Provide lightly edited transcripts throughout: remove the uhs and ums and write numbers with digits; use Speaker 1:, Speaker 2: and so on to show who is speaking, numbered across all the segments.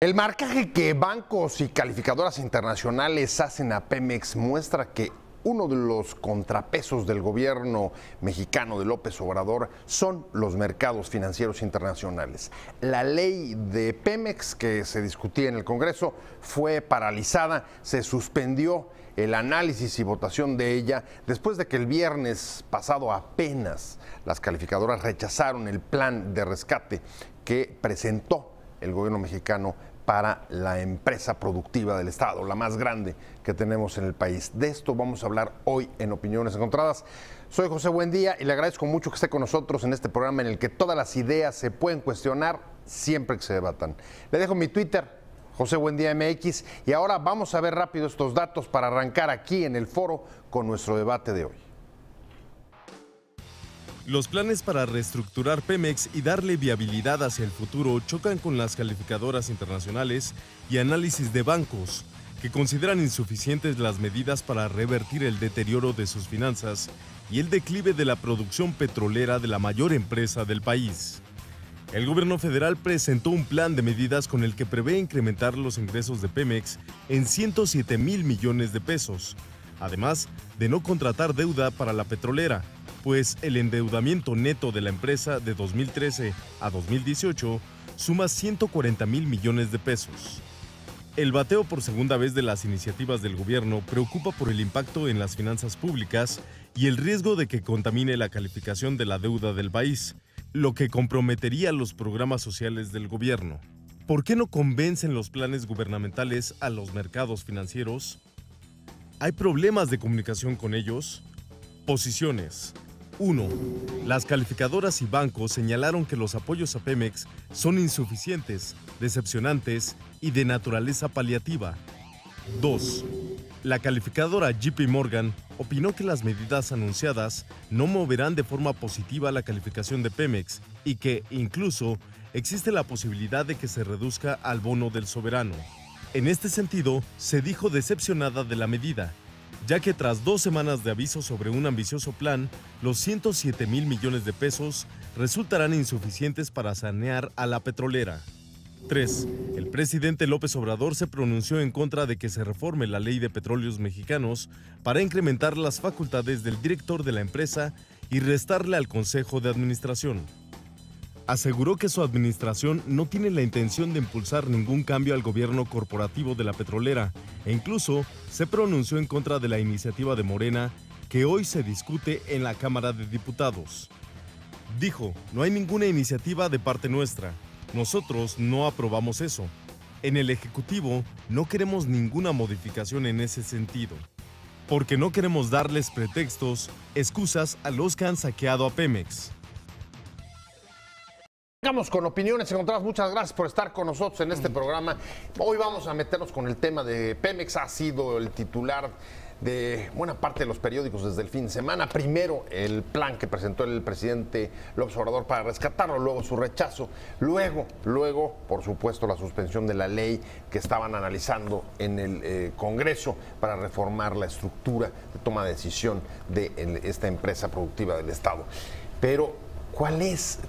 Speaker 1: El marcaje que bancos y calificadoras internacionales hacen a Pemex muestra que uno de los contrapesos del gobierno mexicano de López Obrador son los mercados financieros internacionales. La ley de Pemex que se discutía en el Congreso fue paralizada, se suspendió el análisis y votación de ella después de que el viernes pasado apenas las calificadoras rechazaron el plan de rescate que presentó el gobierno mexicano para la empresa productiva del Estado, la más grande que tenemos en el país. De esto vamos a hablar hoy en Opiniones Encontradas. Soy José Buendía y le agradezco mucho que esté con nosotros en este programa en el que todas las ideas se pueden cuestionar siempre que se debatan. Le dejo mi Twitter, José Buendía MX, y ahora vamos a ver rápido estos datos para arrancar aquí en el foro con nuestro debate de hoy.
Speaker 2: Los planes para reestructurar Pemex y darle viabilidad hacia el futuro chocan con las calificadoras internacionales y análisis de bancos, que consideran insuficientes las medidas para revertir el deterioro de sus finanzas y el declive de la producción petrolera de la mayor empresa del país. El gobierno federal presentó un plan de medidas con el que prevé incrementar los ingresos de Pemex en 107,000 millones de pesos, además de no contratar deuda para la petrolera, pues el endeudamiento neto de la empresa de 2013 a 2018 suma 140,000 millones de pesos. El bateo por segunda vez de las iniciativas del gobierno preocupa por el impacto en las finanzas públicas y el riesgo de que contamine la calificación de la deuda del país, lo que comprometería los programas sociales del gobierno. ¿Por qué no convencen los planes gubernamentales a los mercados financieros? ¿Hay problemas de comunicación con ellos? Posiciones. 1. Las calificadoras y bancos señalaron que los apoyos a Pemex son insuficientes, decepcionantes y de naturaleza paliativa. 2. La calificadora JP Morgan opinó que las medidas anunciadas no moverán de forma positiva la calificación de Pemex y que, incluso, existe la posibilidad de que se reduzca al bono del soberano. En este sentido, se dijo decepcionada de la medida, ya que tras 2 semanas de aviso sobre un ambicioso plan, los 107,000 millones de pesos resultarán insuficientes para sanear a la petrolera. 3. El presidente López Obrador se pronunció en contra de que se reforme la Ley de Petróleos Mexicanos para incrementar las facultades del director de la empresa y restarle al Consejo de Administración. Aseguró que su administración no tiene la intención de impulsar ningún cambio al gobierno corporativo de la petrolera e incluso se pronunció en contra de la iniciativa de Morena que hoy se discute en la Cámara de Diputados. Dijo, no hay ninguna iniciativa de parte nuestra. Nosotros no aprobamos eso. En el Ejecutivo no queremos ninguna modificación en ese sentido. Porque no queremos darles pretextos, excusas a los que han saqueado a Pemex.
Speaker 1: Vamos con Opiniones Encontradas. Muchas gracias por estar con nosotros en este programa. Hoy vamos a meternos con el tema de Pemex. Ha sido el titular de buena parte de los periódicos desde el fin de semana. Primero, el plan que presentó el presidente López Obrador para rescatarlo, luego su rechazo, luego, por supuesto, la suspensión de la ley que estaban analizando en el Congreso para reformar la estructura de toma de decisión de esta empresa productiva del Estado. Pero ¿cuál es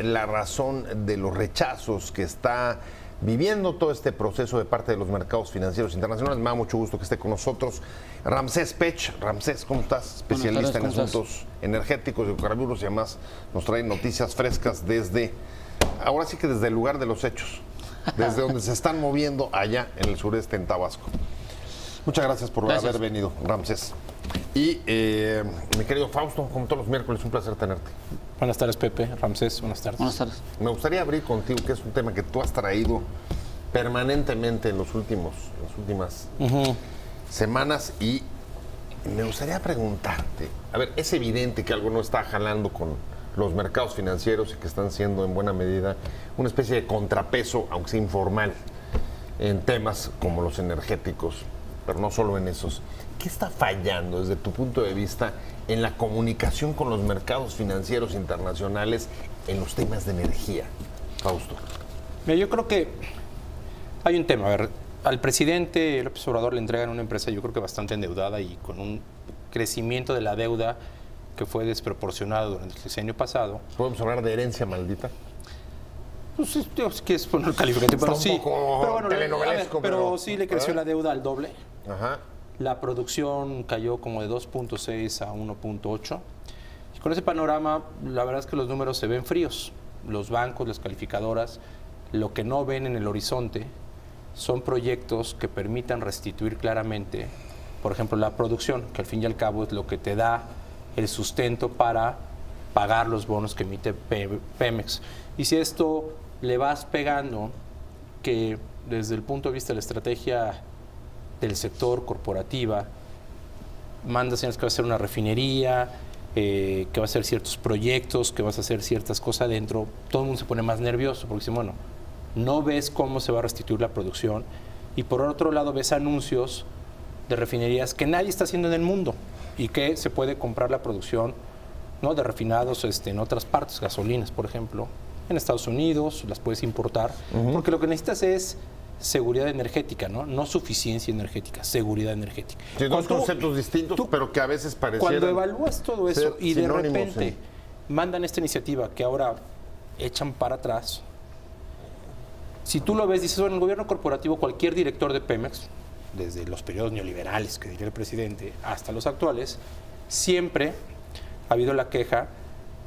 Speaker 1: la razón de los rechazos que está viviendo todo este proceso de parte de los mercados financieros internacionales? Me da mucho gusto que esté con nosotros Ramsés Pech. Ramsés, ¿cómo estás? Especialista en asuntos energéticos y hidrocarburos y además nos trae noticias frescas ahora sí que desde el lugar de los hechos, desde donde se están moviendo allá en el sureste, en Tabasco. Muchas gracias por haber venido, Ramsés. Y mi querido Fausto, como todos los miércoles, un placer tenerte.
Speaker 3: Buenas tardes, Pepe. Ramsés, buenas tardes.
Speaker 4: Buenas tardes.
Speaker 1: Me gustaría abrir contigo, que es un tema que tú has traído permanentemente en las últimas semanas, y me gustaría preguntarte, a ver, es evidente que algo no está jalando con los mercados financieros y que están siendo en buena medida una especie de contrapeso, aunque sea informal, en temas como los energéticos, pero no solo en esos. ¿Qué está fallando desde tu punto de vista en la comunicación con los mercados financieros internacionales en los temas de energía, Fausto?
Speaker 3: Mira, yo creo que hay un tema. A ver, al presidente López Obrador le entregan una empresa, yo creo que bastante endeudada y con un crecimiento de la deuda que fue desproporcionado durante el sexenio pasado.
Speaker 1: ¿Podemos hablar de herencia maldita?
Speaker 3: Pues si quieres poner el calificativo, pero
Speaker 1: Está
Speaker 3: sí.
Speaker 1: un poco
Speaker 3: Pero bueno,
Speaker 1: telenovelesco,
Speaker 3: pero sí le creció la deuda al doble.
Speaker 1: Ajá.
Speaker 3: La producción cayó como de 2.6 a 1.8. Y con ese panorama, la verdad es que los números se ven fríos. Los bancos, las calificadoras, lo que no ven en el horizonte son proyectos que permitan restituir claramente, por ejemplo, la producción, que al fin y al cabo es lo que te da el sustento para pagar los bonos que emite Pemex. Y si esto le vas pegando, que desde el punto de vista de la estrategia del sector corporativa, manda señales que va a ser una refinería, que va a hacer ciertos proyectos, que vas a hacer ciertas cosas dentro, todo el mundo se pone más nervioso porque dice, bueno, no ves cómo se va a restituir la producción y por otro lado ves anuncios de refinerías que nadie está haciendo en el mundo y que se puede comprar la producción, ¿no?, de refinados en otras partes, gasolinas, por ejemplo, en Estados Unidos, las puedes importar, porque lo que necesitas es seguridad energética, no suficiencia energética, seguridad energética.
Speaker 1: Sí, dos conceptos distintos, pero que a veces parecieran.
Speaker 3: Cuando evalúas todo eso y de repente
Speaker 1: sí,
Speaker 3: mandan esta iniciativa que ahora echan para atrás, si tú lo ves, dices, bueno, el gobierno corporativo, cualquier director de Pemex, desde los periodos neoliberales que diría el presidente hasta los actuales, siempre ha habido la queja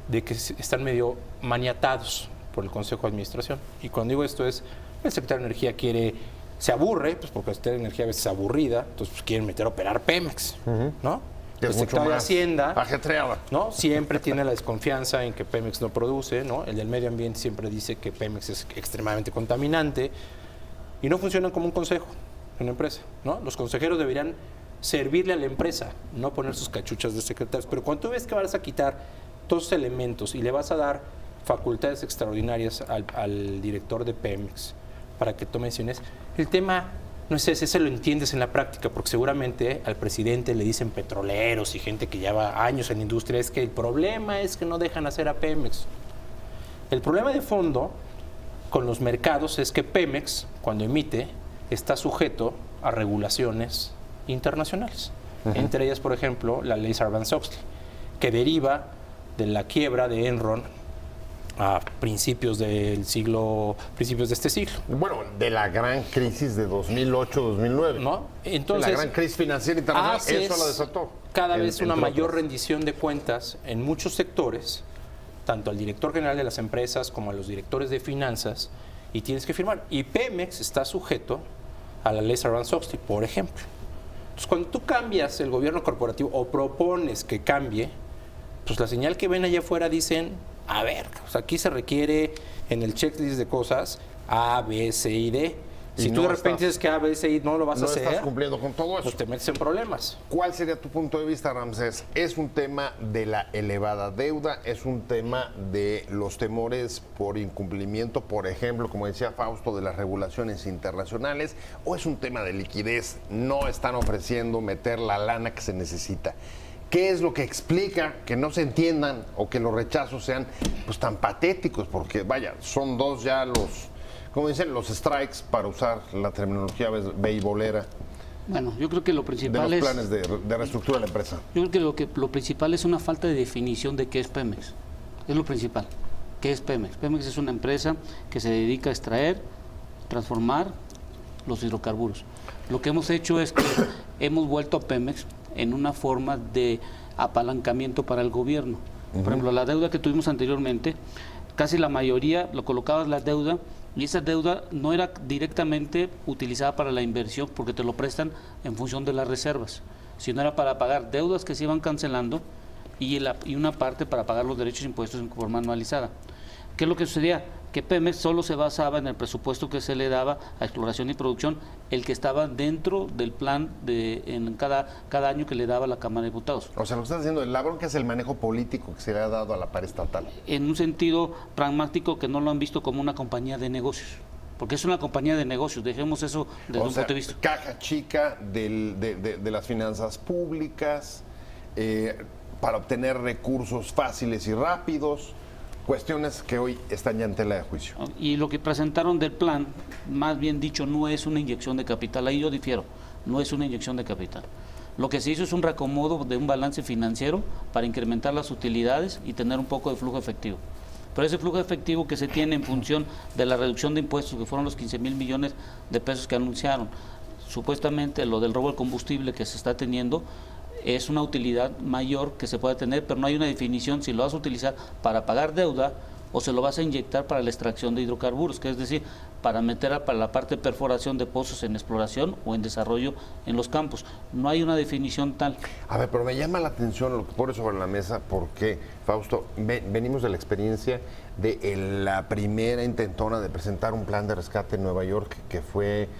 Speaker 3: de que están medio maniatados por el Consejo de Administración. Y cuando digo esto es, el secretario de Energía se aburre, pues porque el secretario de Energía a veces es aburrida, entonces pues, quieren meter a operar Pemex, ¿no?
Speaker 1: Que
Speaker 3: El
Speaker 1: es mucho
Speaker 3: secretario de
Speaker 1: más
Speaker 3: Hacienda,
Speaker 1: ajetreada.
Speaker 3: ¿no?, siempre tiene la desconfianza en que Pemex no produce, ¿no? El del medio ambiente siempre dice que Pemex es extremadamente contaminante y no funcionan como un consejo en una empresa, ¿no? Los consejeros deberían servirle a la empresa, no poner sus cachuchas de secretarios. Pero cuando tú ves que vas a quitar todos esos elementos y le vas a dar facultades extraordinarias al director de Pemex para que tome decisiones, el tema no es ese lo entiendes en la práctica, porque seguramente al presidente le dicen petroleros y gente que lleva años en la industria, es que el problema es que no dejan hacer a Pemex. El problema de fondo con los mercados es que Pemex, cuando emite, está sujeto a regulaciones internacionales. Entre ellas, por ejemplo, la ley Sarbanes-Oxley, que deriva de la quiebra de Enron a principios de este siglo.
Speaker 1: Bueno, de la gran crisis de 2008-2009.
Speaker 3: ¿No? Entonces,
Speaker 1: la gran crisis financiera internacional, eso la desató.
Speaker 3: Cada vez una mayor rendición de cuentas en muchos sectores, tanto al director general de las empresas como a los directores de finanzas, y tienes que firmar. Y Pemex está sujeto a la ley Sarbanes-Oxley, por ejemplo. Entonces, cuando tú cambias el gobierno corporativo o propones que cambie, pues la señal que ven allá afuera dicen, a ver, o sea, aquí se requiere en el checklist de cosas A, B, C y D. Si tú de repente dices que A, B, C y no lo vas a hacer,
Speaker 1: no estás cumpliendo con todo eso,
Speaker 3: pues te metes en problemas.
Speaker 1: ¿Cuál sería tu punto de vista, Ramsés? ¿Es un tema de la elevada deuda? ¿Es un tema de los temores por incumplimiento, por ejemplo, como decía Fausto, de las regulaciones internacionales? ¿O es un tema de liquidez? No están ofreciendo meter la lana que se necesita. ¿Qué es lo que explica que no se entiendan o que los rechazos sean pues tan patéticos? Porque, vaya, son dos ya los, como dicen, los strikes, para usar la terminología beisbolera.
Speaker 4: Bueno, yo creo que lo principal
Speaker 1: de los planes de reestructura de la empresa.
Speaker 4: Yo creo que lo principal es una falta de definición de qué es Pemex. Es lo principal. ¿Qué es Pemex? Pemex es una empresa que se dedica a extraer, transformar los hidrocarburos. Lo que hemos hecho es que hemos vuelto a Pemex en una forma de apalancamiento para el gobierno. Por ejemplo, la deuda que tuvimos anteriormente, casi la mayoría lo colocabas la deuda, y esa deuda no era directamente utilizada para la inversión porque te lo prestan en función de las reservas, sino era para pagar deudas que se iban cancelando y una parte para pagar los derechos e impuestos en forma anualizada. ¿Qué es lo que sucedía? Que Pemex solo se basaba en el presupuesto que se le daba a exploración y producción, el que estaba dentro del plan en cada año que le daba la Cámara de Diputados.
Speaker 1: O sea, lo que estás diciendo, la bronca es el manejo político que se le ha dado a la par estatal.
Speaker 4: En un sentido pragmático, que no lo han visto como una compañía de negocios. Porque es una compañía de negocios, dejemos eso desde un punto de vista.
Speaker 1: Caja chica de las finanzas públicas, para obtener recursos fáciles y rápidos. Cuestiones que hoy están ya en tela de juicio.
Speaker 4: Y lo que presentaron del plan, más bien dicho, no es una inyección de capital. Ahí yo difiero, no es una inyección de capital. Lo que se hizo es un reacomodo de un balance financiero para incrementar las utilidades y tener un poco de flujo efectivo. Pero ese flujo efectivo que se tiene en función de la reducción de impuestos, que fueron los 15,000 millones de pesos que anunciaron, supuestamente lo del robo al combustible que se está teniendo, es una utilidad mayor que se puede tener, pero no hay una definición si lo vas a utilizar para pagar deuda o se lo vas a inyectar para la extracción de hidrocarburos, que es decir, para meter para la parte de perforación de pozos en exploración o en desarrollo en los campos. No hay una definición tal.
Speaker 1: A ver, pero me llama la atención lo que pone sobre la mesa porque, Fausto, venimos de la experiencia de la primera intentona de presentar un plan de rescate en Nueva York que fue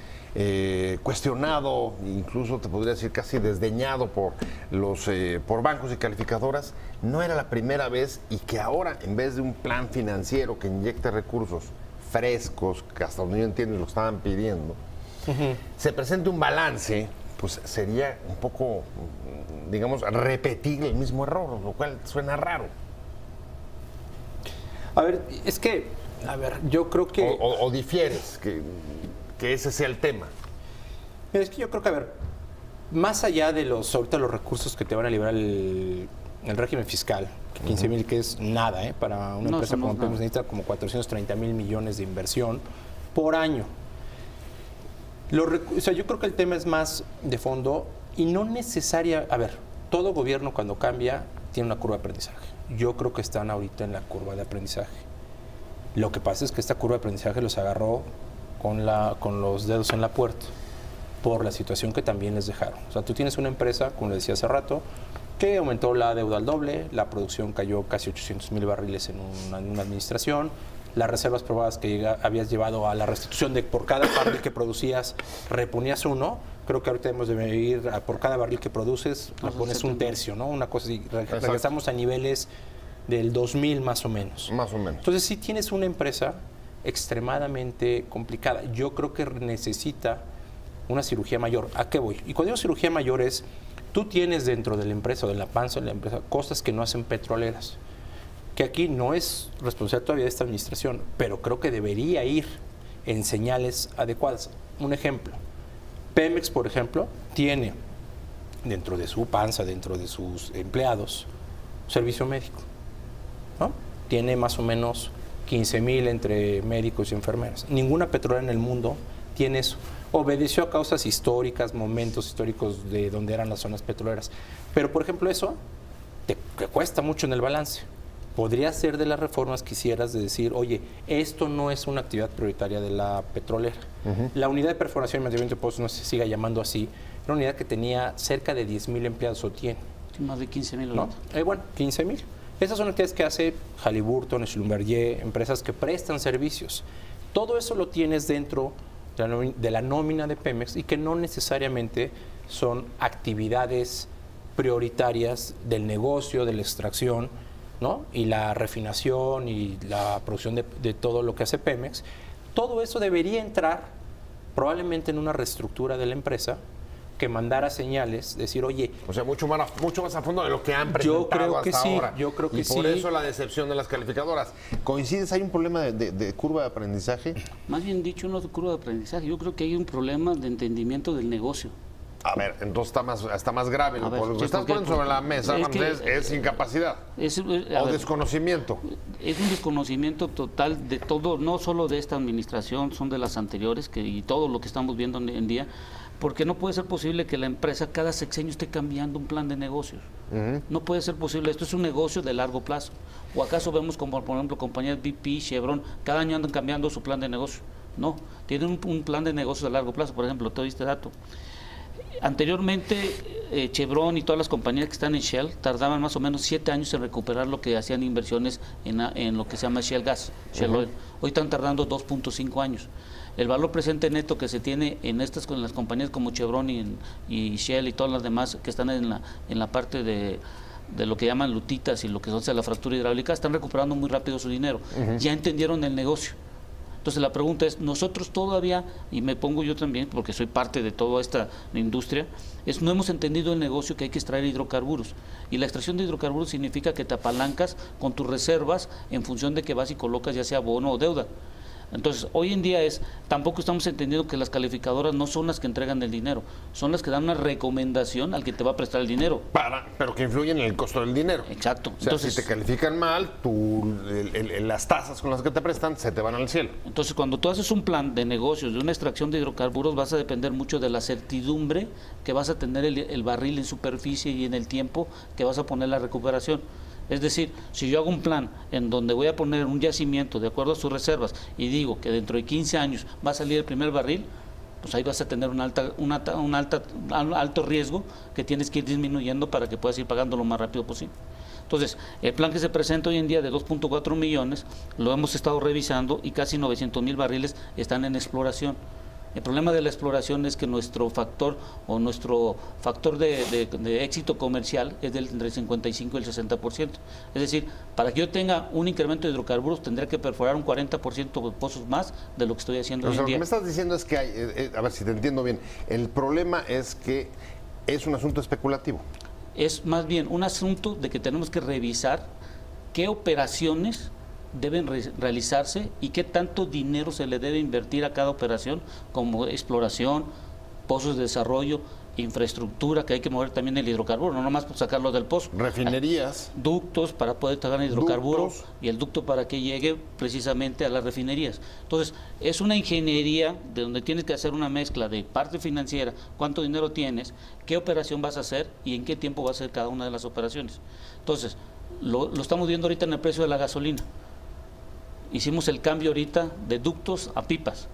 Speaker 1: cuestionado, incluso te podría decir casi desdeñado por bancos y calificadoras. No era la primera vez, y que ahora, en vez de un plan financiero que inyecte recursos frescos, que hasta donde yo entiendo lo estaban pidiendo, se presente un balance, pues sería un poco, digamos, repetir el mismo error, lo cual suena raro.
Speaker 3: A ver, es que, yo creo que...
Speaker 1: O difieres, que ese sea el tema.
Speaker 3: Mira, es que yo creo que, más allá de ahorita los recursos que te van a liberar el régimen fiscal, 15,000, que es nada, para una empresa como Pemex necesita como 430,000 millones de inversión por año. O sea, yo creo que el tema es más de fondo y no necesaria. Todo gobierno cuando cambia tiene una curva de aprendizaje. Yo creo que están ahorita en la curva de aprendizaje. Lo que pasa es que esta curva de aprendizaje los agarró con los dedos en la puerta por la situación que también les dejaron. O sea, tú tienes una empresa, como le decía hace rato, que aumentó la deuda al doble, la producción cayó casi 800,000 barriles en una administración, las reservas probadas que habías llevado a la restitución de por cada barril que producías, reponías uno. Creo que ahorita debemos de ir por cada barril que produces, pones un tercio, ¿no? Una cosa así. Regresamos a niveles del 2000 más o menos.
Speaker 1: Más o menos.
Speaker 3: Entonces, sí tienes una empresa extremadamente complicada. Yo creo que necesita una cirugía mayor. ¿A qué voy? Y cuando digo cirugía mayor es, tú tienes dentro de la empresa o de la panza de la empresa cosas que no hacen petroleras, que aquí no es responsabilidad todavía de esta administración, pero creo que debería ir en señales adecuadas. Un ejemplo, Pemex, por ejemplo, tiene dentro de su panza, dentro de sus empleados, servicio médico, ¿no? Tiene más o menos 15,000 entre médicos y enfermeras. Ninguna petrolera en el mundo tiene eso. Obedeció a causas históricas, momentos históricos de donde eran las zonas petroleras. Pero, por ejemplo, eso te cuesta mucho en el balance. Podría ser de las reformas que hicieras de decir, oye, esto no es una actividad prioritaria de la petrolera. La unidad de perforación y mantenimiento de pozos, no se siga llamando así, era una unidad que tenía cerca de 10,000 empleados, o tiene.
Speaker 4: Más de 15,000.
Speaker 3: ¿No? Bueno, 15,000. Esas son actividades que hace Halliburton, Schlumberger, empresas que prestan servicios. Todo eso lo tienes dentro de la nómina de Pemex y que no necesariamente son actividades prioritarias del negocio, de la extracción, ¿no? Y la refinación y la producción de todo lo que hace Pemex. Todo eso debería entrar probablemente en una reestructura de la empresa que mandara señales, decir, oye...
Speaker 1: O sea, mucho más a fondo de lo que han presentado
Speaker 3: yo creo que
Speaker 1: hasta
Speaker 3: sí,
Speaker 1: ahora.
Speaker 3: Yo creo que sí.
Speaker 1: Y por eso la decepción de las calificadoras. ¿Coincides? ¿Hay un problema de curva de aprendizaje?
Speaker 4: Más bien dicho, no de curva de aprendizaje. Yo creo que hay un problema de entendimiento del negocio.
Speaker 1: A ver, entonces está más grave. Lo que estás poniendo sobre la mesa es incapacidad o desconocimiento.
Speaker 4: Es un desconocimiento total de todo, no solo de esta administración, son de las anteriores y todo lo que estamos viendo en día. Porque no puede ser posible que la empresa cada sexenio esté cambiando un plan de negocios. No puede ser posible. Esto es un negocio de largo plazo. ¿O acaso vemos como, por ejemplo, compañías BP, Chevron, cada año andan cambiando su plan de negocio? No, tienen un plan de negocios a largo plazo. Por ejemplo, te doy este dato. Anteriormente, Chevron y todas las compañías que están en Shell tardaban más o menos 7 años en recuperar lo que hacían inversiones en lo que se llama Shell Gas, Shell Oil. Hoy están tardando 2.5 años. El valor presente neto que se tiene en las compañías como Chevron y Shell y todas las demás que están en la parte de lo que llaman lutitas y lo que son la fractura hidráulica, están recuperando muy rápido su dinero. Ya entendieron el negocio. Entonces la pregunta es, nosotros todavía, y me pongo yo también, porque soy parte de toda esta industria, no hemos entendido el negocio que hay que extraer hidrocarburos. Y la extracción de hidrocarburos significa que te apalancas con tus reservas en función de que vas y colocas ya sea bono o deuda. Entonces, hoy en día tampoco estamos entendiendo que las calificadoras no son las que entregan el dinero, son las que dan una recomendación al que te va a prestar el dinero.
Speaker 1: Pero que influyen en el costo del dinero.
Speaker 4: Exacto.
Speaker 1: O sea, entonces, si te califican mal, las tasas con las que te prestan se te van al cielo.
Speaker 4: Entonces, cuando tú haces un plan de negocios, de una extracción de hidrocarburos, vas a depender mucho de la certidumbre que vas a tener el barril en superficie y en el tiempo que vas a poner la recuperación. Es decir, si yo hago un plan en donde voy a poner un yacimiento de acuerdo a sus reservas y digo que dentro de 15 años va a salir el primer barril, pues ahí vas a tener un alto riesgo que tienes que ir disminuyendo para que puedas ir pagando lo más rápido posible. Entonces, el plan que se presenta hoy en día de 2.4 millones, lo hemos estado revisando y casi 900,000 barriles están en exploración. El problema de la exploración es que nuestro factor de éxito comercial es entre el 55 y el 60%. Es decir, para que yo tenga un incremento de hidrocarburos tendría que perforar un 40% de pozos más de lo que estoy haciendo hoy en día.
Speaker 1: Lo que me estás diciendo es que hay, a ver si te entiendo bien, el problema es que es un asunto especulativo.
Speaker 4: Es más bien un asunto de que tenemos que revisar qué operaciones deben realizarse y qué tanto dinero se le debe invertir a cada operación, como exploración, pozos de desarrollo, infraestructura, que hay que mover también el hidrocarburo, no nomás por sacarlo del pozo.
Speaker 1: Refinerías.
Speaker 4: Ductos para poder sacar el hidrocarburo y el ducto para que llegue precisamente a las refinerías. Entonces, es una ingeniería de donde tienes que hacer una mezcla de parte financiera, cuánto dinero tienes, qué operación vas a hacer y en qué tiempo va a hacer cada una de las operaciones. Entonces, lo estamos viendo ahorita en el precio de la gasolina. Hicimos el cambio ahorita de ductos a pipas.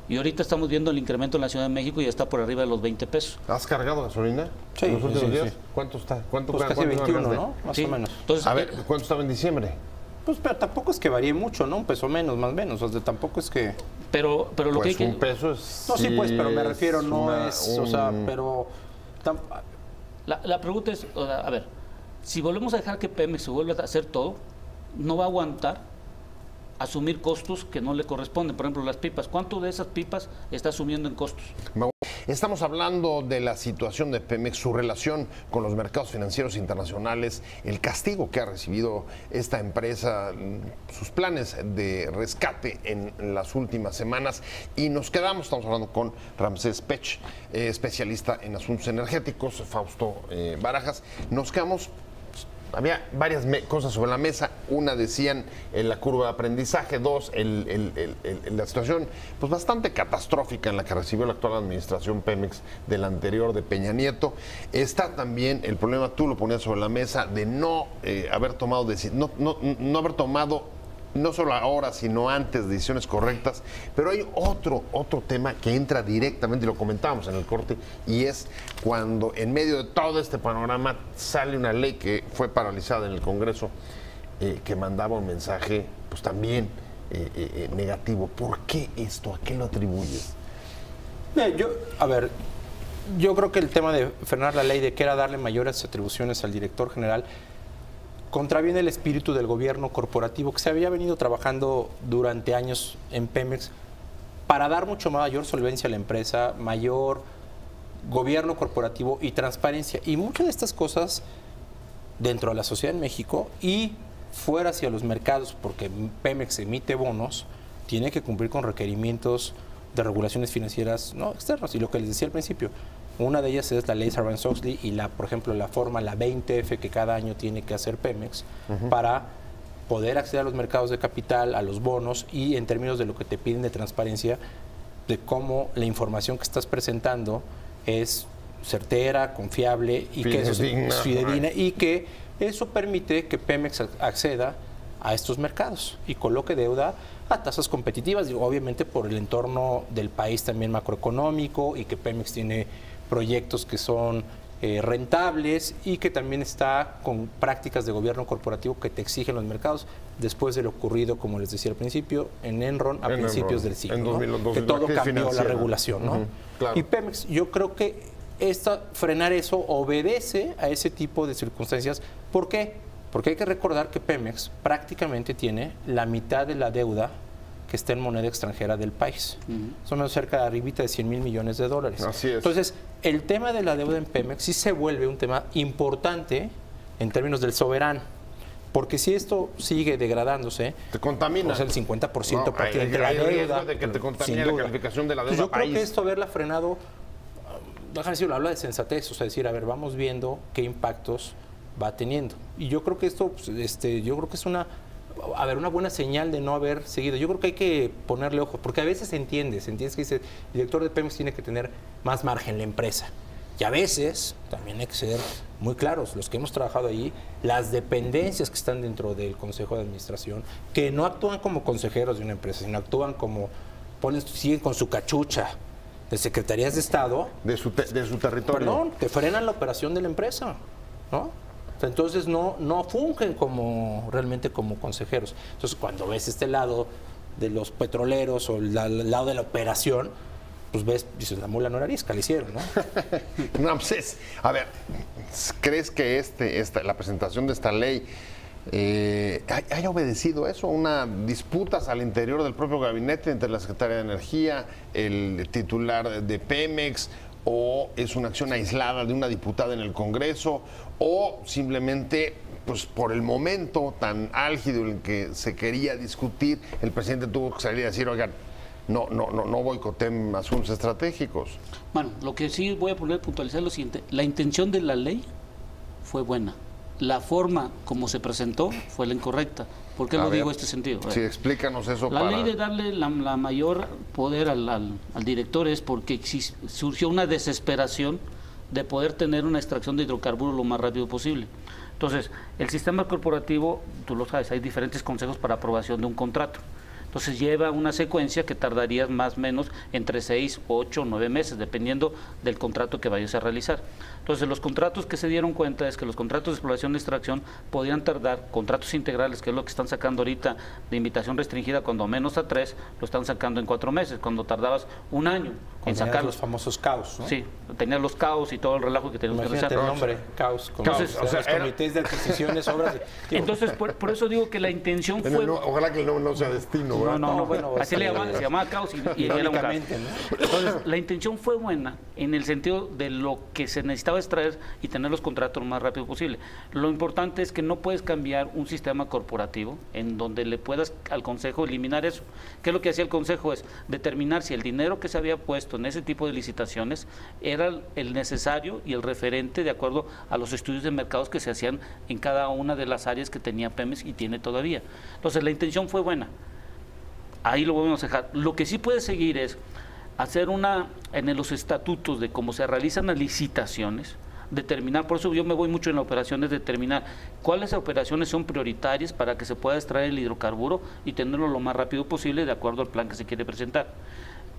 Speaker 4: Y ahorita estamos viendo el incremento en la Ciudad de México y ya está por arriba de los 20 pesos.
Speaker 1: ¿Has cargado gasolina?
Speaker 3: Sí.
Speaker 1: ¿En los últimos días?
Speaker 3: Sí.
Speaker 1: ¿Cuánto está? ¿Cuánto
Speaker 3: pues casi 21, ¿no? Más o menos.
Speaker 4: Entonces,
Speaker 1: a ver, ¿cuánto estaba en diciembre?
Speaker 3: Pues pero tampoco es que varíe mucho, ¿no? Un peso menos, más o menos. O sea, tampoco es que...
Speaker 4: Pero lo
Speaker 1: pues
Speaker 4: que hay que...
Speaker 1: un peso es...
Speaker 3: No, sí, pues, pero me refiero, no es... O sea, pero...
Speaker 4: La pregunta es, a ver, si volvemos a dejar que Pemex se vuelva a hacer todo, no va a aguantar asumir costos que no le corresponden. Por ejemplo, las pipas. ¿Cuánto de esas pipas está asumiendo en costos?
Speaker 1: Estamos hablando de la situación de Pemex, su relación con los mercados financieros internacionales, el castigo que ha recibido esta empresa, sus planes de rescate en las últimas semanas. Y estamos hablando con Ramsés Pech, especialista en asuntos energéticos, Fausto Barajas. Nos quedamos... Había varias cosas sobre la mesa. Una, decían la curva de aprendizaje. Dos, la situación pues bastante catastrófica en la que recibió la actual administración Pemex del anterior de Peña Nieto. Está también el problema, tú lo ponías sobre la mesa, de no haber tomado no solo ahora, sino antes, decisiones correctas. Pero hay otro tema que entra directamente, y lo comentábamos en el corte, y es cuando en medio de todo este panorama sale una ley que fue paralizada en el Congreso, que mandaba un mensaje pues también negativo. ¿Por qué esto? ¿A qué lo atribuyes?
Speaker 3: Yo creo que el tema de frenar la ley, de que era darle mayores atribuciones al director general, contraviene el espíritu del gobierno corporativo que se había venido trabajando durante años en Pemex para dar mucho mayor solvencia a la empresa, mayor gobierno corporativo y transparencia. Y muchas de estas cosas dentro de la sociedad en México y fuera hacia los mercados, porque Pemex emite bonos, tiene que cumplir con requerimientos de regulaciones financieras no externas. Y lo que les decía al principio, una de ellas es la ley Sarbanes-Oxley y por ejemplo, la 20F que cada año tiene que hacer Pemex para poder acceder a los mercados de capital, a los bonos y en términos de lo que te piden de transparencia, de cómo la información que estás presentando es certera, confiable y que eso es fidedigna y que eso permite que Pemex acceda a estos mercados y coloque deuda a tasas competitivas, obviamente por el entorno del país también macroeconómico y que Pemex tiene proyectos que son rentables y que también está con prácticas de gobierno corporativo que te exigen los mercados después de lo ocurrido, como les decía al principio, en Enron a principios del siglo, ¿no? Que todo cambió la regulación, ¿no? Claro. Y Pemex, yo creo que frenar eso obedece a ese tipo de circunstancias. ¿Por qué? Porque hay que recordar que Pemex prácticamente tiene la mitad de la deuda que está en moneda extranjera del país. Son cerca de arribita de 100,000 millones de dólares.
Speaker 1: Así es.
Speaker 3: Entonces, el tema de la deuda en Pemex sí se vuelve un tema importante en términos del soberano. Porque si esto sigue degradándose,
Speaker 1: te contamina.
Speaker 3: Pues el 50%
Speaker 1: No,
Speaker 3: prácticamente
Speaker 1: hay
Speaker 3: la
Speaker 1: riesgo
Speaker 3: deuda.
Speaker 1: de que te contamine
Speaker 3: sin
Speaker 1: la
Speaker 3: duda.
Speaker 1: calificación de la deuda
Speaker 3: Yo creo
Speaker 1: país.
Speaker 3: que esto haberla frenado, déjame decirlo, habla de sensatez, o sea, decir, a ver, vamos viendo qué impactos va teniendo. Y yo creo que esto, pues, yo creo que es una buena señal de no haber seguido. Yo creo que hay que ponerle ojo, porque a veces entiendes que dice, el director de Pemex tiene que tener más margen en la empresa. Y a veces también hay que ser muy claros, los que hemos trabajado ahí, las dependencias que están dentro del Consejo de Administración, que no actúan como consejeros de una empresa, sino actúan como, siguen con su cachucha de secretarías de Estado.
Speaker 1: De su territorio.
Speaker 3: Perdón, que frenan la operación de la empresa, ¿no? Entonces no fungen realmente como consejeros. Entonces cuando ves este lado de los petroleros o el lado de la operación, pues ves, dices, la mula no era arisca, le hicieron, ¿no?
Speaker 1: No, pues a ver, ¿crees que la presentación de esta ley haya obedecido eso? ¿Una disputas al interior del propio gabinete entre la Secretaria de Energía, el titular de Pemex, o es una acción aislada de una diputada en el Congreso, o simplemente, pues por el momento tan álgido en el que se quería discutir, el presidente tuvo que salir a decir, oigan, no boicoteen asuntos estratégicos?
Speaker 4: Bueno, lo que sí voy a puntualizar es lo siguiente. La intención de la ley fue buena. La forma como se presentó fue la incorrecta. ¿Por qué lo digo en este sentido?
Speaker 1: Sí, explícanos eso.
Speaker 4: La ley de darle la mayor poder al director es porque surgió una desesperación de poder tener una extracción de hidrocarburos lo más rápido posible. Entonces, el sistema corporativo, tú lo sabes, hay diferentes consejos para aprobación de un contrato. Entonces lleva una secuencia que tardaría más o menos entre 6, 8 o 9 meses, dependiendo del contrato que vayas a realizar. Entonces los contratos que se dieron cuenta es que los contratos de exploración y extracción podían tardar, contratos integrales, que es lo que están sacando ahorita de invitación restringida, cuando menos a 3, lo están sacando en 4 meses, cuando tardabas un año en sacar
Speaker 3: los famosos caos, ¿no?
Speaker 4: Sí, tenías los caos y todo el relajo que teníamos que hacer.
Speaker 3: El nombre, caos.
Speaker 4: Entonces,
Speaker 3: o sea, los comités de adquisiciones, obras.
Speaker 4: Entonces, por eso digo que la intención fue...
Speaker 1: ojalá que el nombre no sea destino, ¿verdad?
Speaker 4: No, bueno, así le llamaban, se llamaba caos y era un caos.
Speaker 3: ¿no?
Speaker 4: Entonces, la intención fue buena en el sentido de lo que se necesitaba extraer y tener los contratos lo más rápido posible. Lo importante es que no puedes cambiar un sistema corporativo en donde le puedas al Consejo eliminar eso. ¿Qué es lo que hacía el Consejo? Es determinar si el dinero que se había puesto en ese tipo de licitaciones era el necesario y el referente de acuerdo a los estudios de mercados que se hacían en cada una de las áreas que tenía Pemex y tiene todavía. Entonces, la intención fue buena. Ahí lo vamos a dejar. Lo que sí puede seguir es hacer en los estatutos de cómo se realizan las licitaciones, determinar, por eso yo me voy mucho en las operaciones, determinar cuáles operaciones son prioritarias para que se pueda extraer el hidrocarburo y tenerlo lo más rápido posible de acuerdo al plan que se quiere presentar.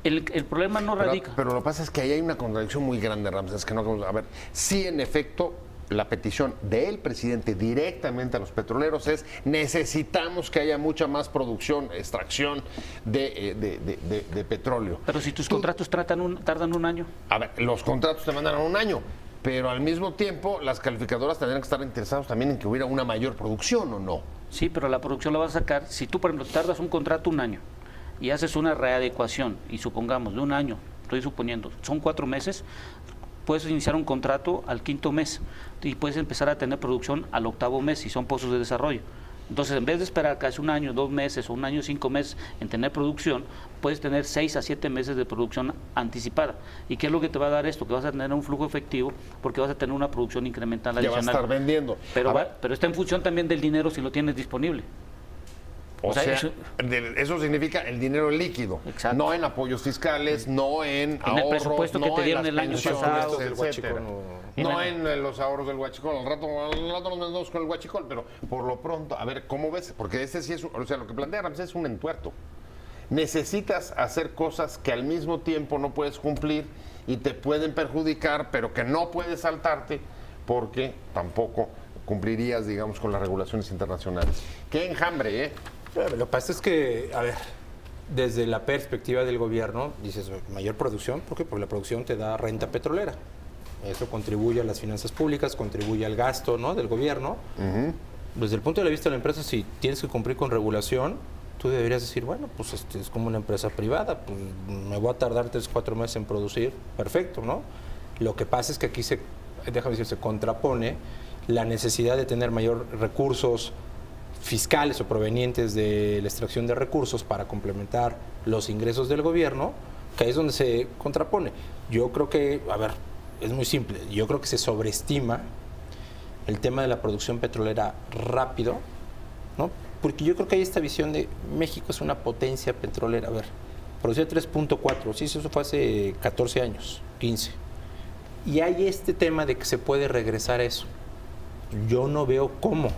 Speaker 4: El problema no radica.
Speaker 1: Pero lo que pasa es que ahí hay una contradicción muy grande, Ramsés, que no, a ver, sí, en efecto, la petición del presidente directamente a los petroleros es: necesitamos que haya mucha más producción, extracción de petróleo.
Speaker 4: Pero si tus contratos tardan un año.
Speaker 1: A ver, los contratos te mandan a un año, pero al mismo tiempo las calificadoras tendrían que estar interesadas también en que hubiera una mayor producción, ¿o no?
Speaker 4: Sí, pero la producción la vas a sacar. Si tú, por ejemplo, tardas un contrato un año y haces una readecuación, y supongamos de un año, estoy suponiendo, son 4 meses, puedes iniciar un contrato al 5.º mes y puedes empezar a tener producción al 8.º mes si son pozos de desarrollo. Entonces, en vez de esperar casi un año, 2 meses o un año, 5 meses en tener producción, puedes tener 6 a 7 meses de producción anticipada. ¿Y qué es lo que te va a dar esto? Que vas a tener un flujo efectivo porque vas a tener una producción incremental adicional.
Speaker 1: Ya vas a estar vendiendo.
Speaker 4: Pero está en función también del dinero si lo tienes disponible.
Speaker 1: O sea, eso significa el dinero líquido.
Speaker 4: Exacto.
Speaker 1: No en apoyos fiscales, no en ahorros,
Speaker 4: el presupuesto que te dieron el año pasado,
Speaker 1: no en los ahorros del huachicol. Al rato nos metemos con el huachicol, pero por lo pronto, a ver, ¿cómo ves? Porque ese sí es, o sea, lo que plantea Ramsés es un entuerto. Necesitas hacer cosas que al mismo tiempo no puedes cumplir y te pueden perjudicar, pero que no puedes saltarte porque tampoco cumplirías, digamos, con las regulaciones internacionales. ¡Qué enjambre, eh!
Speaker 3: Lo que pasa es que, a ver, desde la perspectiva del gobierno, dices, mayor producción, ¿por qué? Porque la producción te da renta petrolera. Eso contribuye a las finanzas públicas, contribuye al gasto, ¿no?, del gobierno. Desde el punto de vista de la empresa, si tienes que cumplir con regulación, tú deberías decir, bueno, pues es como una empresa privada, pues me voy a tardar 3 o 4 meses en producir, perfecto, ¿no? Lo que pasa es que aquí se contrapone la necesidad de tener mayor recursos fiscales o provenientes de la extracción de recursos para complementar los ingresos del gobierno, que ahí es donde se contrapone. Yo creo que, a ver, es muy simple, yo creo que se sobreestima el tema de la producción petrolera rápido, ¿no? Porque yo creo que hay esta visión de México es una potencia petrolera. A ver, producía 3.4, sí, eso fue hace 14 años, 15. Y hay este tema de que se puede regresar a eso. Yo no veo cómo,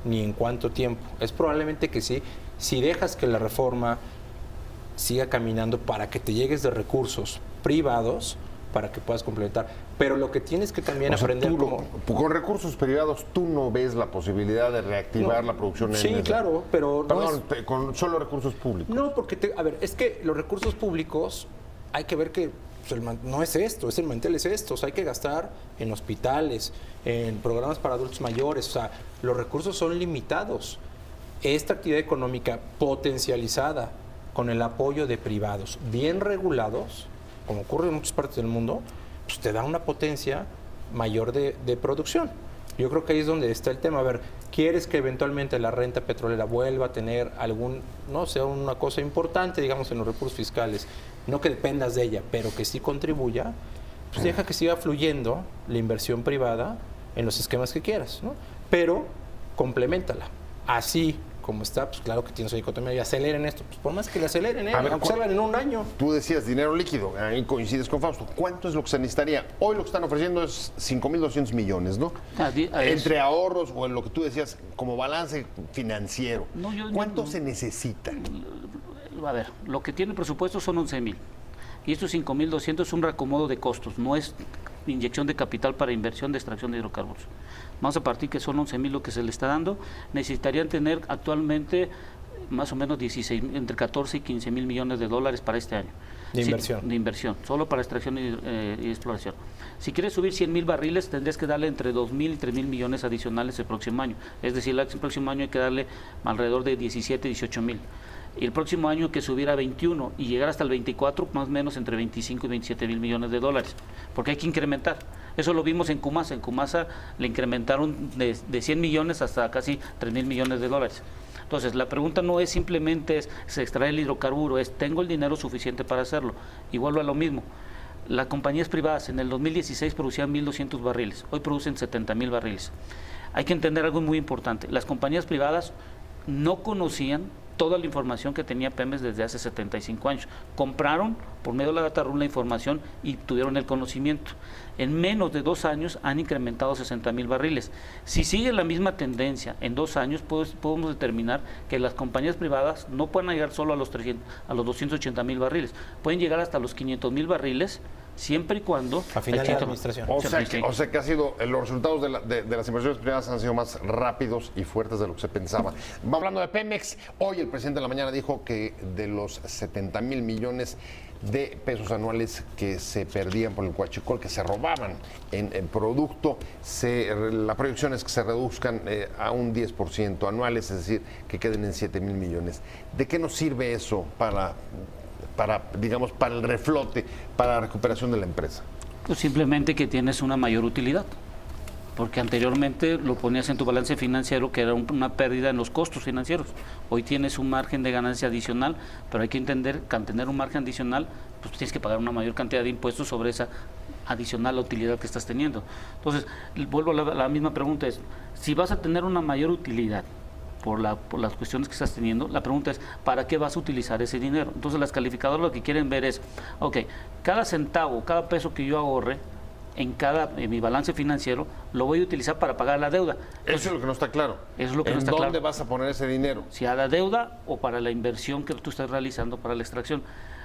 Speaker 3: ni en cuánto tiempo. Es probablemente que sí, si dejas que la reforma siga caminando para que te llegues de recursos privados, para que puedas complementar. Pero lo que tienes que también aprender
Speaker 1: con recursos privados, ¿tú no ves la posibilidad de reactivar la producción?
Speaker 3: Sí, claro, pero...
Speaker 1: Perdón, con solo recursos públicos.
Speaker 3: No, porque, a ver, es que los recursos públicos hay que ver que no es esto, es el mantel, es esto. O sea, hay que gastar en hospitales, en programas para adultos mayores. O sea, los recursos son limitados. Esta actividad económica potencializada con el apoyo de privados bien regulados, como ocurre en muchas partes del mundo, pues te da una potencia mayor de producción. Yo creo que ahí es donde está el tema. A ver, ¿quieres que eventualmente la renta petrolera vuelva a tener sea una cosa importante, digamos, en los recursos fiscales? No que dependas de ella, pero que sí contribuya, pues deja que siga fluyendo la inversión privada en los esquemas que quieras, ¿no? Pero compleméntala. Así como está, pues claro que tienes una dicotomía y aceleren esto. Pues por más que le aceleren, aunque salgan en un año.
Speaker 1: Tú decías dinero líquido, ahí coincides con Fausto. ¿Cuánto es lo que se necesitaría? Hoy lo que están ofreciendo es 5.200 millones, ¿no? Entre ahorros o en lo que tú decías como balance financiero. ¿Cuánto se necesita?
Speaker 4: A ver, lo que tiene presupuesto son 11.000. Y estos 5.200 es un reacomodo de costos, no es inyección de capital para inversión de extracción de hidrocarburos. Vamos a partir que son 11.000 lo que se le está dando. Necesitarían tener actualmente más o menos entre 14 y 15 mil millones de dólares para este año.
Speaker 3: De inversión.
Speaker 4: De inversión, solo para extracción y exploración. Si quieres subir 100.000 barriles, tendrías que darle entre 2.000 y 3.000 millones adicionales el próximo año. Es decir, el próximo año hay que darle alrededor de 17, 18.000. Y el próximo año que subiera a 21 y llegar hasta el 24, más o menos entre 25 y 27 mil millones de dólares, porque hay que incrementar. Eso lo vimos en Cumasa. En Cumasa le incrementaron de 100 millones hasta casi 3 mil millones de dólares. Entonces, la pregunta no es simplemente se extrae el hidrocarburo, es ¿tengo el dinero suficiente para hacerlo? Y vuelvo a lo mismo. Las compañías privadas en el 2016 producían 1.200 barriles, hoy producen 70.000 barriles. Hay que entender algo muy importante. Las compañías privadas no conocían toda la información que tenía Pemex desde hace 75 años. Compraron por medio de la data room la información y tuvieron el conocimiento. En menos de 2 años han incrementado 60.000 barriles. Si sigue la misma tendencia, en 2 años podemos determinar que las compañías privadas no pueden llegar solo a los 280.000 barriles, pueden llegar hasta los 500.000 barriles, siempre y cuando...
Speaker 3: A final de la administración.
Speaker 1: O sea que ha sido, los resultados de las inversiones privadas han sido más rápidos y fuertes de lo que se pensaba. Hablando de Pemex, hoy el presidente de la mañana dijo que de los 70.000 millones de pesos anuales que se perdían por el huachicol, que se robaban en producto, la proyección es que se reduzcan a un 10% anuales, es decir, que queden en 7.000 millones. ¿De qué nos sirve eso para el reflote, para la recuperación de la empresa?
Speaker 4: Pues simplemente que tienes una mayor utilidad, porque anteriormente lo ponías en tu balance financiero que era una pérdida en los costos financieros. Hoy tienes un margen de ganancia adicional, pero hay que entender que al tener un margen adicional, pues tienes que pagar una mayor cantidad de impuestos sobre esa adicional utilidad que estás teniendo. Entonces, vuelvo a la misma pregunta, es, si vas a tener una mayor utilidad por las cuestiones que estás teniendo, la pregunta es, ¿para qué vas a utilizar ese dinero? Entonces, las calificadoras lo que quieren ver es, ok, cada centavo, cada peso que yo ahorre, en mi balance financiero, lo voy a utilizar para pagar la deuda.
Speaker 1: Eso es lo que no está claro.
Speaker 4: Eso es lo que no está
Speaker 1: claro. ¿En
Speaker 4: claro.
Speaker 1: dónde vas a poner ese dinero?
Speaker 4: Si a la deuda o para la inversión que tú estás realizando para la extracción.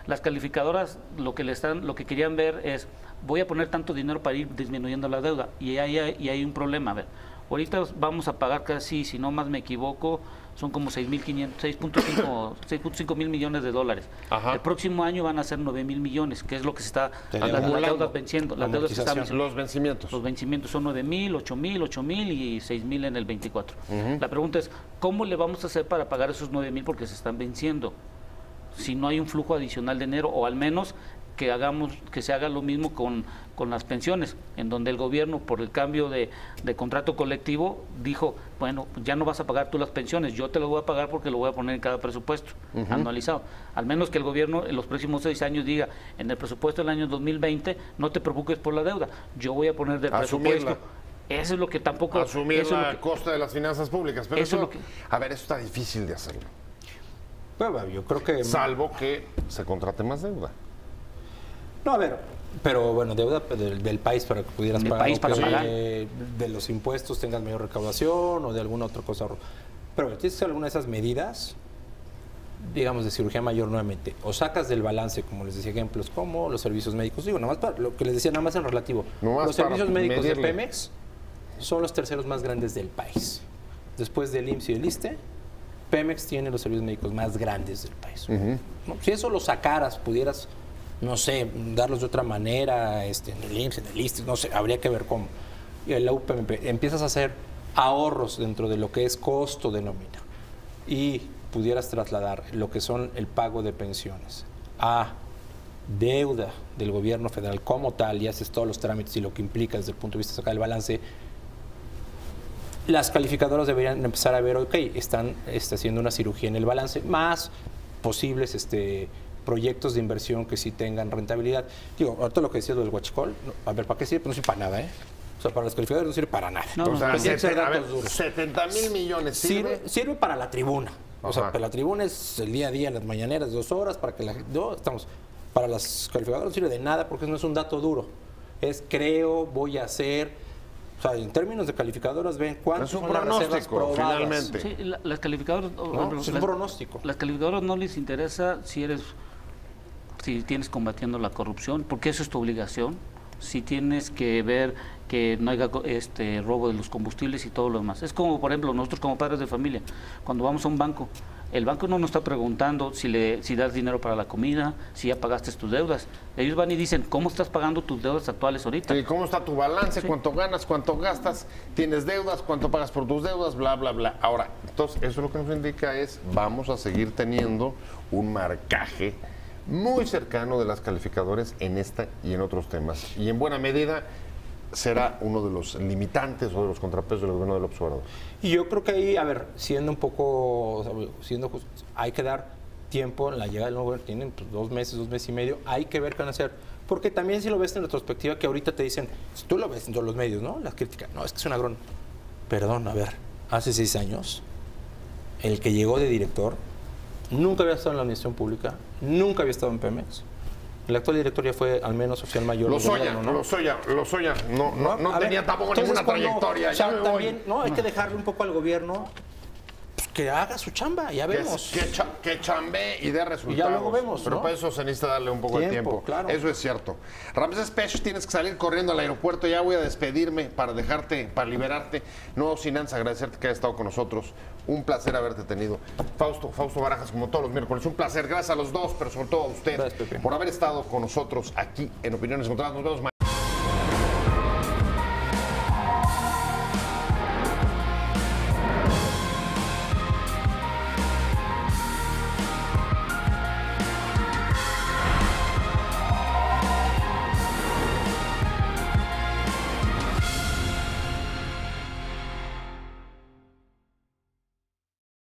Speaker 4: Las calificadoras lo que querían ver es, voy a poner tanto dinero para ir disminuyendo la deuda. Y hay un problema. A ver, ahorita vamos a pagar casi, si no más me equivoco, son como 6.5 mil millones de dólares. Ajá. El próximo año van a ser 9.000 millones, que es lo que se está las deudas venciendo. Las deudas se están venciendo.
Speaker 1: Los vencimientos.
Speaker 4: Los vencimientos son 9.000, 8.000 y 6.000 en el 24. La pregunta es, ¿cómo le vamos a hacer para pagar esos 9.000 porque se están venciendo? Si no hay un flujo adicional de dinero, o al menos que se haga lo mismo con las pensiones, en donde el gobierno, por el cambio de contrato colectivo, dijo, bueno, ya no vas a pagar tú las pensiones, yo te lo voy a pagar porque lo voy a poner en cada presupuesto anualizado. Al menos que el gobierno en los próximos 6 años diga, en el presupuesto del año 2020, no te preocupes por la deuda, yo voy a poner del presupuesto. Eso es lo que tampoco...
Speaker 1: Asumir la costa de las finanzas públicas. Pero
Speaker 4: eso es lo que...
Speaker 1: A ver, eso está difícil de hacerlo.
Speaker 3: Bueno, yo creo que...
Speaker 1: Salvo que se contrate más deuda.
Speaker 3: No, a ver, pero bueno, deuda del país para que pudieras pagar.
Speaker 4: País para pagar.
Speaker 3: De los impuestos tengas mayor recaudación o de alguna otra cosa. Pero tienes que hacer alguna de esas medidas, digamos, de cirugía mayor nuevamente. O sacas del balance, como les decía, ejemplos como los servicios médicos. Digo, nada más para lo que les decía, nada más en relativo. Los servicios médicos de Pemex son los terceros más grandes del país. Después del IMSS y del ISSSTE, Pemex tiene los servicios médicos más grandes del país. ¿No? Si eso lo sacaras, pudieras, no sé, darlos de otra manera, en el IMSS, en el ISSSTE, no sé, habría que ver cómo. Y en la UPMP empiezas a hacer ahorros dentro de lo que es costo de nómina y pudieras trasladar lo que son el pago de pensiones a deuda del gobierno federal como tal y haces todos los trámites y lo que implica desde el punto de vista de sacar el balance, las calificadoras deberían empezar a ver, ok, están haciendo una cirugía en el balance, más posibles proyectos de inversión que sí tengan rentabilidad. Digo, ahorita lo que decías del huachicol, a ver, ¿para qué sirve? Pues no sirve para nada, ¿eh? O sea, para las calificadoras no sirve para nada.
Speaker 1: O sea, 70,000 millones
Speaker 3: sirve para la tribuna. O sea, para la tribuna es el día a día, las mañaneras, 2 horas, para que la gente... No, para las calificadoras no sirve de nada porque no es un dato duro. Es creo, voy a hacer... O sea, en términos de calificadoras, ven cuántas son las reservas probadas.
Speaker 1: Finalmente.
Speaker 4: Sí, las calificadoras...
Speaker 3: ¿No? Es un pronóstico.
Speaker 4: Las calificadoras no les interesa si tienes combatiendo la corrupción, porque eso es tu obligación. Si tienes que ver que no haya robo de los combustibles y todo lo demás. Es como, por ejemplo, nosotros como padres de familia, cuando vamos a un banco, el banco no nos está preguntando si das dinero para la comida, si ya pagaste tus deudas. Ellos van y dicen, ¿cómo estás pagando tus deudas actuales ahorita?
Speaker 1: Sí, ¿cómo está tu balance?
Speaker 4: Sí.
Speaker 1: ¿Cuánto ganas? ¿Cuánto gastas? ¿Tienes deudas? ¿Cuánto pagas por tus deudas? Bla, bla, bla. Ahora, entonces, eso lo que nos indica es, vamos a seguir teniendo un marcaje muy cercano de las calificadoras en esta y en otros temas. Y en buena medida será uno de los limitantes o de los contrapesos del gobierno del observador.
Speaker 3: Y yo creo que ahí, a ver, siendo un poco, siendo justo, hay que dar tiempo en la llegada del nuevo gobierno, tienen pues, 2 meses, 2 meses y medio, hay que ver qué van a hacer. Porque también si lo ves en retrospectiva, que ahorita te dicen, si tú lo ves en todos los medios, ¿no? Las críticas, no, es que es un agrón. Perdón, a ver, hace 6 años, el que llegó de director nunca había estado en la administración pública, nunca había estado en Pemex. El actual director ya fue al menos oficial mayor.
Speaker 1: Lozoya no tenía tampoco ninguna trayectoria.
Speaker 3: O sea, también, ¿no? Hay que dejarle un poco al gobierno pues, que haga su chamba, ya vemos.
Speaker 1: Que chambee y dé resultados.
Speaker 3: Y ya luego vemos,
Speaker 1: pero
Speaker 3: ¿no?
Speaker 1: para eso se necesita darle un poco de tiempo.
Speaker 3: Claro.
Speaker 1: Eso es cierto. Ramsés Pech, tienes que salir corriendo al aeropuerto. Ya voy a despedirme para liberarte. No sin antes agradecerte que hayas estado con nosotros. Un placer haberte tenido. Fausto Barajas, como todos los miércoles. Un placer. Gracias a los dos, pero sobre todo a usted, por haber estado con nosotros aquí en Opiniones Encontradas. Nos vemos mañana.